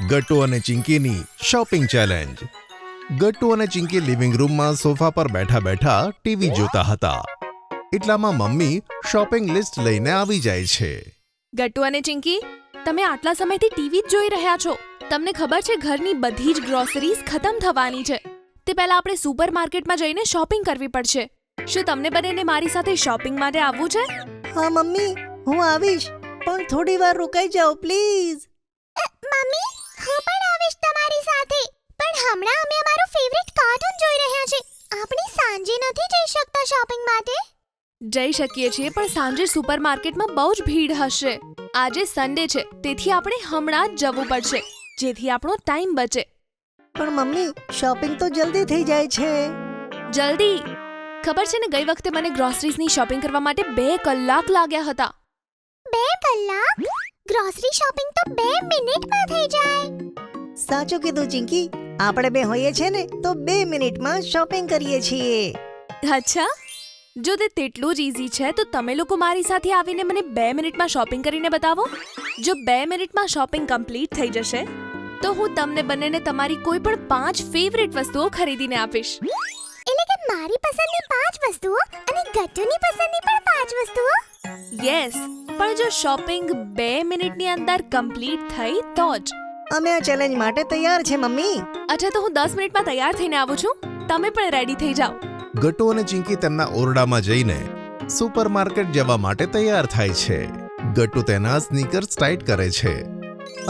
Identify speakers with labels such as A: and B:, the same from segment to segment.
A: ગટ્ટુ અને ચિંકીની shopping challenge. Gattu અને Chinki living રૂમમાં સોફા પર બેઠા બેઠા ટીવી જોતા હતા. એટલામાં મમ્મી શોપિંગ લિસ્ટ લઈને આવી જાય છે.
B: ગટ્ટુ અને ચિંકી, તમે આટલા સમયથી ટીવી જ જોઈ રહ્યા છો. તમને ખબર છે ઘરની બધી જ ગ્રોસરીઝ ખતમ થવાની છે. તે પહેલા આપણે સુપરમાર્કેટમાં જઈને શોપિંગ કરવી પડશે. શું તમને બંનેને મારી સાથે શોપિંગ માટે આવવું છે?
C: હા મમ્મી, હું આવીશ, પણ થોડી વાર રોકાઈ જાઓ પ્લીઝ.
D: મમ્મી, હું પણ આવીશ તમારી સાથે, પણ હમણાં અમે અમારું ફેવરિટ કાર્ટૂન જોઈ રહ્યા છે. આપણે સાંજે નથી જઈ શકતા શોપિંગ માટે?
B: જઈ શકીએ છીએ, પણ સાંજે સુપરમાર્કેટમાં બહુ જ ભીડ હશે. આજે સન્ડે છે, તેથી આપણે હમણાં જ જવું પડશે, જેથી આપણો ટાઈમ બચે.
C: પણ મમ્મી, શોપિંગ તો જલ્દી થઈ જાય છે.
B: જલ્દી? ખબર છે ને, ગઈ વખતે મને ગ્રોસરીઝની શોપિંગ કરવા માટે 2 કલાક લાગ્યા હતા.
D: 2 કલાક? ગ્રોસરી શોપિંગ તો 2 મિનિટમાં થઈ જાય.
C: સાચું કીધું ચિંકી, આપણે બે હોઈએ છે ને તો 2 મિનિટમાં શોપિંગ કરીએ છીએ.
B: અચ્છા, જો તે તેટલું જ ઈઝી છે તો તમે લોકો મારી સાથે આવીને મને 2 મિનિટમાં શોપિંગ કરીને બતાવો. જો 2 મિનિટમાં શોપિંગ કમ્પ્લીટ થઈ જશે તો હું તમને બંનેને તમારી કોઈ પણ 5 ફેવરિટ વસ્તુઓ ખરીદીને આપીશ.
D: એટલે કે મારી પસંદની 5 વસ્તુઓ અને ગટ્ટુની પસંદની પણ 5 વસ્તુઓ?
B: યસ, પણ જો શોપિંગ 2 મિનિટની અંદર કમ્પ્લીટ થઈ તો જ.
C: અમે આ ચેલેન્જ માટે તૈયાર છે મમ્મી.
B: અચ્છા, તો હું 10 મિનિટમાં તૈયાર થઈને આવું છું. તમે પણ રેડી થઈ જાઓ.
A: ગટ્ટુ અને ચિંકી તેમના ઓરડામાં જઈને સુપરમાર્કેટ જવા માટે તૈયાર થાય છે. ગટ્ટુ તેના સ્નીકર્સ ટાઈટ કરે છે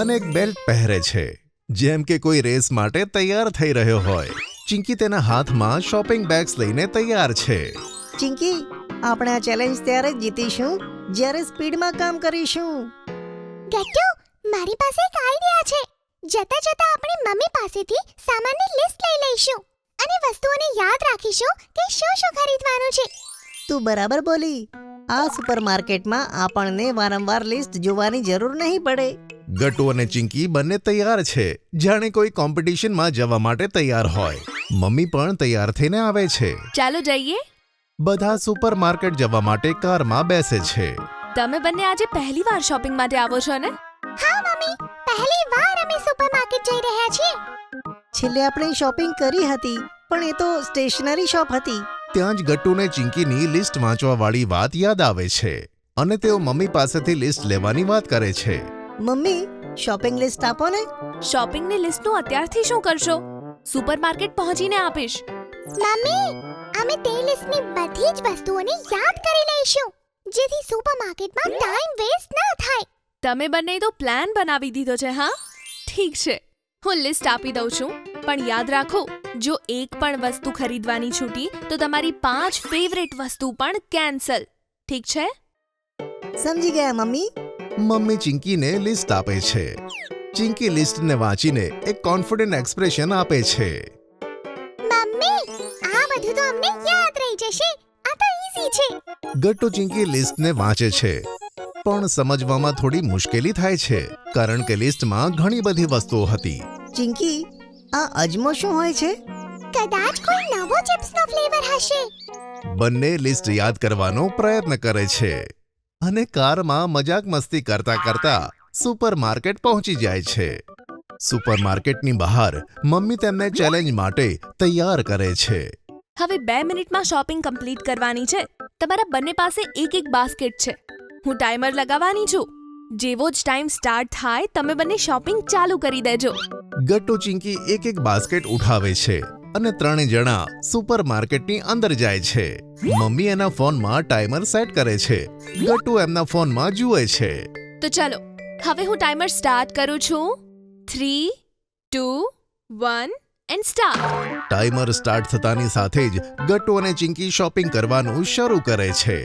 A: અને એક બેલ્ટ પહેરે છે, જેમ કે કોઈ રેસ માટે તૈયાર થઈ રહ્યો હોય. ચિંકી તેના હાથમાં શોપિંગ બેગ્સ લઈને તૈયાર છે.
C: ચિંકી, આપણે આ ચેલેન્જ ત્યારે જ જીતીશું જ્યારે સ્પીડમાં કામ કરીશું.
D: ગટ્ટુ, મારી પાસે એક આઈડિયા છે. જતા જતા આપણે મમ્મી પાસેથી સામાનની લિસ્ટ લઈ લઈશું અને વસ્તુઓને યાદ રાખીશું કે શું શું ખરીદવાનું છે.
C: તું બરાબર બોલી. આ સુપરમાર્કેટમાં આપણને વારંવાર લિસ્ટ જોવાની જરૂર નહીં પડે.
A: ગટ્ટુ અને ચિંકી બંને તૈયાર છે, જાણે કોઈ કોમ્પિટિશનમાં જવા માટે તૈયાર હોય. મમ્મી પણ તૈયાર થઈને આવે છે.
B: ચાલો જઈએ.
A: બધા સુપરમાર્કેટ જવા માટે કારમાં બેસે છે.
B: તમે બંને આજે પહેલીવાર શોપિંગ માટે આવો છો ને?
D: હા મમ્મી, પહેલી વાર અમે સુપરમાર્કેટ જઈ રહ્યા છીએ.
C: છેલ્લે આપણે શોપિંગ કરી હતી, પણ એ તો સ્ટેશનરી શોપ હતી.
A: ત્યાં જ ગટ્ટુને ચિંકીની લિસ્ટ વાંચવાવાળી વાત યાદ આવે છે અને તેઓ મમ્મી પાસેથી લિસ્ટ લેવાની વાત કરે છે.
C: મમ્મી, શોપિંગ લિસ્ટ આપો ને.
B: શોપિંગની લિસ્ટનું અત્યારથી શું કરશો? સુપરમાર્કેટ પહોંચીને આપીશ.
D: મમ્મી, અમે તે લિસ્ટની બધી જ વસ્તુઓને યાદ કરી લઈશું, જેથી સુપરમાર્કેટમાં ટાઈમ વેસ્ટ ન થાય.
B: તમે બંને તો પ્લાન બનાવી દીધો છે. હા, ઠીક છે, હું લિસ્ટ આપી દઉં છું, પણ યાદ રાખો, જો એક પણ વસ્તુ ખરીદવાની છૂટી તો તમારી 5 ફેવરેટ વસ્તુ પણ કેન્સલ. ઠીક છે?
C: સમજી ગયા મમ્મી.
A: મમ્મી ચિંકીને લિસ્ટ આપે છે. ચિંકી લિસ્ટને વાંચીને એક કોન્ફિડન્ટ એક્સપ્રેશન આપે છે.
D: મમ્મી, આ બધું તો અમને યાદ રહી જશે. આ તો ઈઝી છે.
A: ગટ્ટુ ચિંકી લિસ્ટને વાંચે છે, પણ સમજવામાં થોડી મુશ્કેલી થાય છે, કારણ કે લિસ્ટમાં ઘણી બધી વસ્તુઓ હતી.
C: ચિંકી, આ અજમો શું હોય છે?
D: કદાચ કોઈ નવો ચિપ્સનો ફ્લેવર હશે.
A: બંને લિસ્ટ યાદ કરવાનો પ્રયત્ન કરે છે અને કારમાં મજાક મસ્તી કરતા કરતા સુપરમાર્કેટ પહોંચી જાય છે. સુપરમાર્કેટની બહાર મમ્મી તેમને ચેલેન્જ માટે તૈયાર કરે છે.
B: હવે 2 મિનિટમાં શોપિંગ કમ્પ્લીટ કરવાની છે. તમારા બંને પાસે એક બાસ્કેટ છે. હું ટાઈમર લગાવવાની છું. જેવો જ ટાઈમ સ્ટાર્ટ થાય તમે બંને શોપિંગ ચાલુ કરી દેજો.
A: ગટ્ટુ ચિંકી એક બાસ્કેટ ઉઠાવે છે અને 3 જણા સુપરમાર્કેટની અંદર જાય છે. મમ્મી એના ફોનમાં ટાઈમર સેટ કરે છે. ગટ્ટુ એમના ફોનમાં જુએ છે.
B: તો ચાલો, હવે હું ટાઈમર સ્ટાર્ટ કરું છું. 3, 2, 1 એન્ડ સ્ટાર્ટ.
A: ટાઈમર સ્ટાર્ટ થતાની સાથે જ ગટ્ટુ અને ચિંકી શોપિંગ કરવાનું શરૂ કરે છે.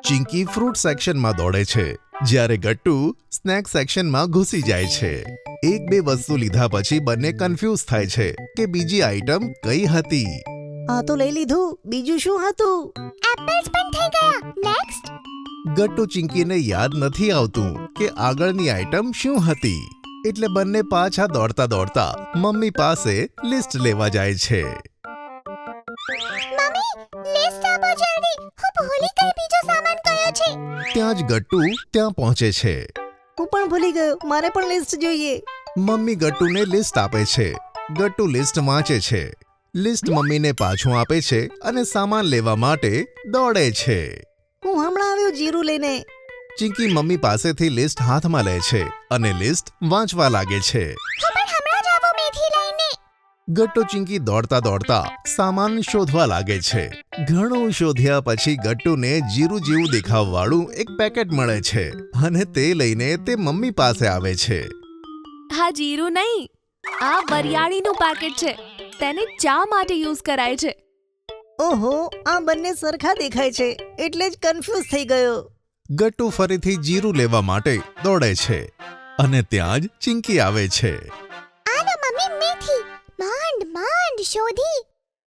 A: ચિંકી ફ્રૂટ સેક્શનમાં દોડે છે, જ્યારે ગટ્ટુ સ્નેક સેક્શનમાં ઘૂસી જાય છે. 1-2 વસ્તુ લીધા પછી બંને કન્ફ્યુઝ થાય છે કે બીજી આઈટમ કઈ હતી.
C: આ તો લઈ લીધું, બીજું શું હતું?
D: એપલ્સ પણ થઈ ગયા. નેક્સ્ટ.
A: ગટ્ટુ ચિંકીને યાદ નથી આવતું કે આગળની આઈટમ શું હતી, એટલે બંને પાછા દોડતા દોડતા મમ્મી પાસે લિસ્ટ લેવા જાય છે.
D: મમ્મી, લિસ્ટ આપો જલ્દી. હું ભૂલી ગઈ બીજો સામાન કયો છે.
A: ત્યાં જ ગટ્ટુ ત્યાં પહોંચે છે.
C: હું પણ ભૂલી ગયો, મારે પણ લિસ્ટ જોઈએ.
A: મમ્મી ગટ્ટુને લિસ્ટ આપે છે. ગટ્ટુ લિસ્ટ વાંચે છે. લિસ્ટ મમ્મીને પાછું આપે છે અને સામાન લેવા માટે દોડે છે.
C: હું હમણાં આવ્યો જીરું લઈને.
A: ચિંકી મમ્મી પાસેથી લિસ્ટ હાથમાં લે છે અને લિસ્ટ વાંચવા લાગે છે.
D: હું પણ હમણાં જ આવું મેથી લઈને.
A: ગટ્ટુ ચિંકી દોડતા દોડતા સામાન શોધવા લાગે છે. ઘણું શોધ્યા પછી ગટ્ટુને જીરું જેવું દેખાવવાળું એક પેકેટ મળે છે અને તે લઈને તે મમ્મી પાસે આવે છે.
B: હા જીરું નહીં, આ વરિયાળીનું પેકેટ છે. તેને ચા માટે યુઝ કરાય છે.
C: ઓહો, આ બંને સરખા દેખાય છે એટલે જ કન્ફ્યુઝ થઈ ગયો.
A: ગટ્ટુ ફરીથી જીરું લેવા માટે દોડે છે અને ત્યાં જ ચિંકી આવે છે.
D: આલો મમ્મી મેથી. માંડ માંડ શોધી.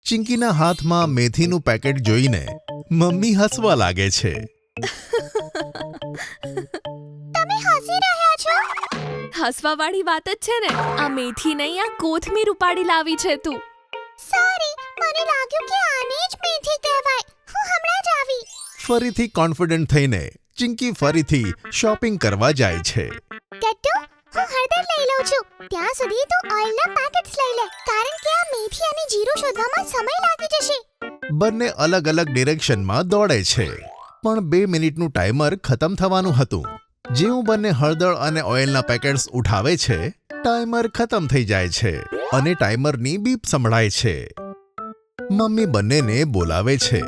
A: ચિંકીના હાથમાં મેથીનું પેકેટ જોઈને મમ્મી હસવા લાગે છે.
D: તમે હસી રહ્યા છો?
B: હસવાવાળી વાત જ છે ને. આ મેથી નહીં, આ કોથમીર ઉપાડી લાવી છે તું.
D: સોરી, મને લાગ્યું કે આને જ મેથી કહેવાય. હું હમણાં જ આવી.
A: ફરીથી કોન્ફિડન્ટ થઈને ચિંકી ફરીથી શોપિંગ કરવા જાય છે.
D: ગટ્ટુ, હું હળદર લઈ લઉં છું. ત્યાં સુધી તું ઓઇલના પેકેટ્સ લઈ લે, કારણ કે આ મેથી અને જીરું શોધવામાં સમય લાગી જશે.
A: બંને અલગ અલગ ડિરેક્શનમાં દોડે છે પણ 2 મિનિટનું ટાઈમર ખતમ થવાનું હતું. જેવું બંને હળદર અને ઓઇલના પેકેટ્સ ઉઠાવે છે, ટાઈમર ખતમ થઈ જાય છે અને ટાઈમરની બીપ સંભળાય છે. મમ્મી બંનેને બોલાવે છે.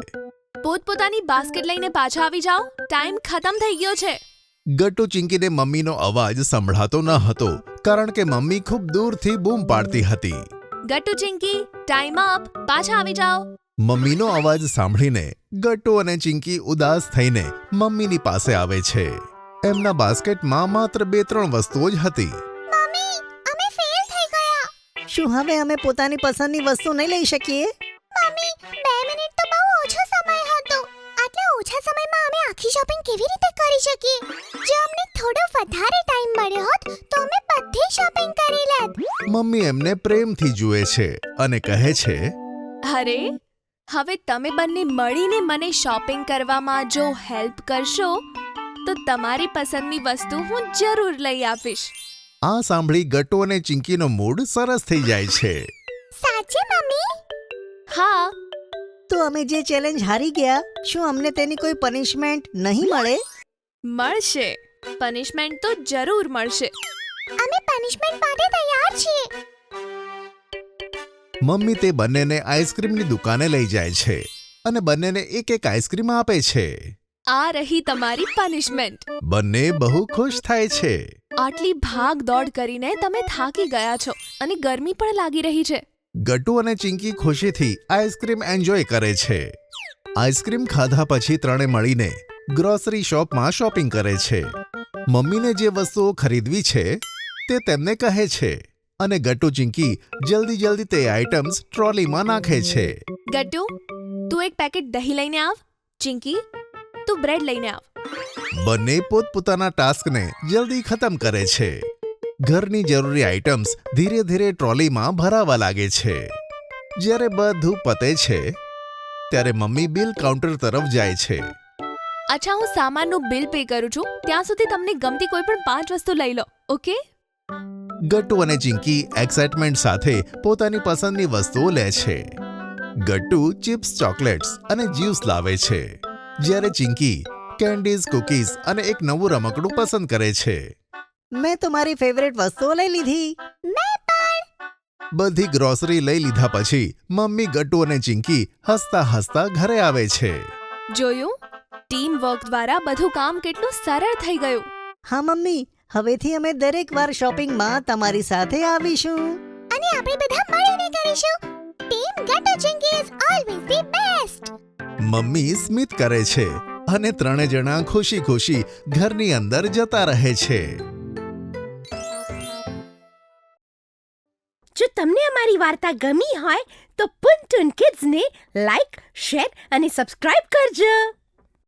B: પોતપોતાની બાસ્કેટ લઈને પાછા આવી જાઓ, ટાઈમ ખતમ થઈ ગયો છે.
A: ગટ્ટુ ચિંકીને મમ્મીનો અવાજ સંભળાતો ન હતો કારણ કે મમ્મી ખૂબ દૂરથી બૂમ પાડતી હતી.
B: ગટ્ટુ ચિંકી, ટાઈમ અપ, પાછા આવી જાઓ.
A: મમ્મીનો અવાજ સાંભળીને ગટ્ટુ અને ચિંકી ઉદાસ થઈને મમ્મીની પાસે આવે છે. એમના બાસ્કેટમાં માત્ર 2-3 વસ્તુઓ જ હતી.
D: મમ્મી, અમે ફેલ થઈ ગયા.
C: શું હવે અમે પોતાની પસંદની વસ્તુ નહીં લઈ શકીએ?
D: મમ્મી, 2 મિનિટ તો બહુ ઓછો સમય હતો. આટલા ઓછા સમયમાં અમે આખી શોપિંગ કેવી રીતે કરી શકીએ? જો અમને થોડો વધારે ટાઈમ મળ્યો હોત તો અમે બધી શોપિંગ કરી લેત.
A: મમ્મી એમને પ્રેમથી જુએ છે અને કહે છે,
B: અરે, હવે તમે બંને મળીને મને શોપિંગ કરવામાં જો હેલ્પ કરશો તો તમારી પસંદની વસ્તુ હું જરૂર લઈ આપીશ.
A: આ સાંભળી ગટ્ટુ અને ચિંકીનો મૂડ સરસ થઈ જાય છે.
D: સાચે મમ્મી?
B: હા,
C: તો અમે જે ચેલેન્જ હારી ગયા, શું અમને તેની કોઈ પનિશમેન્ટ નહીં મળે?
B: મળશે. પનિશમેન્ટ તો જરૂર મળશે.
D: અમે પનિશમેન્ટ માટે તૈયાર છીએ.
A: મમ્મી તે બંનેને આઈસ્ક્રીમની દુકાને લઈ જાય છે અને બંનેને એક એક આઈસ્ક્રીમ આપે છે.
B: આ રહી તમારી પનિશમેન્ટ.
A: બંને બહુ ખુશ થાય છે.
B: આટલી ભાગ દોડ કરીને તમે થાકી ગયા છો અને ગરમી પણ લાગી રહી છે.
A: ગટ્ટુ અને ચિંકી ખુશીથી આઈસ્ક્રીમ એન્જોય કરે છે. આઈસ્ક્રીમ ખાધા પછી ત્રણે મળીને ગ્રોસરી શોપમાં શોપિંગ કરે છે. મમ્મીને જે વસ્તુઓ ખરીદવી છે તે તેમને કહે છે અને ગટ્ટુ ચિંકી જલ્દી તે આઇટમ્સ ટ્રોલીમાં નાખે છે.
B: ગટ્ટુ, તું એક પેકેટ દહીં લઈને આવ. ચિંકી, તું બ્રેડ લઈને આવ.
A: બંને પોતપોતાના ટાસ્કને જલ્દી ખતમ કરે છે. ઘરની જરૂરી આઇટમ્સ ધીરે ધીરે ટ્રોલીમાં ભરાવા લાગે છે. જ્યારે બધું પતે છે ત્યારે મમ્મી બિલ કાઉન્ટર તરફ જાય છે.
B: અચ્છા, હું સામાનનું બિલ પે કરું છું. ત્યાં સુધી તમને ગમતી કોઈ પણ 5 વસ્તુ લઈ લો, ઓકે?
A: ગટ્ટુ અને ચિંકી એક્સાઇટમેન્ટ સાથે પોતાની પસંદની વસ્તુઓ લે છે. ગટ્ટુ ચિપ્સ, ચોકલેટ્સ અને જ્યુસ લાવે છે, જ્યારે ચિંકી કેન્ડીઝ, કૂકીઝ અને એક નવું રમકડું પસંદ કરે છે.
C: મેં તો મારી ફેવરેટ વસ્તુઓ લઈ લીધી.
D: મેં પણ.
A: બધી ગ્રોસરી લઈ લીધા પછી મમ્મી ગટ્ટુ અને ચિંકી હસતા હસતા ઘરે આવે છે.
B: જોયું? ટીમ વર્ક દ્વારા બધું કામ કેટલું સરળ થઈ ગયું.
C: હા મમ્મી, હવેથી અમે દરેક વાર શોપિંગમાં તમારી સાથે આવીશું.
D: અને આપણે બધા મળીને કરીશું. Team Gattu Chinki is always the best.
A: Mummy સ્મિત કરે છે અને ત્રણે જણા ખુશી ખુશી ઘરની અંદર જતા રહે છે.
E: જો તમને અમારી વાર્તા ગમી હોય તો પુન ટુન કિડ્સને લાઈક, શેર અને સબસ્ક્રાઇબ કરજો.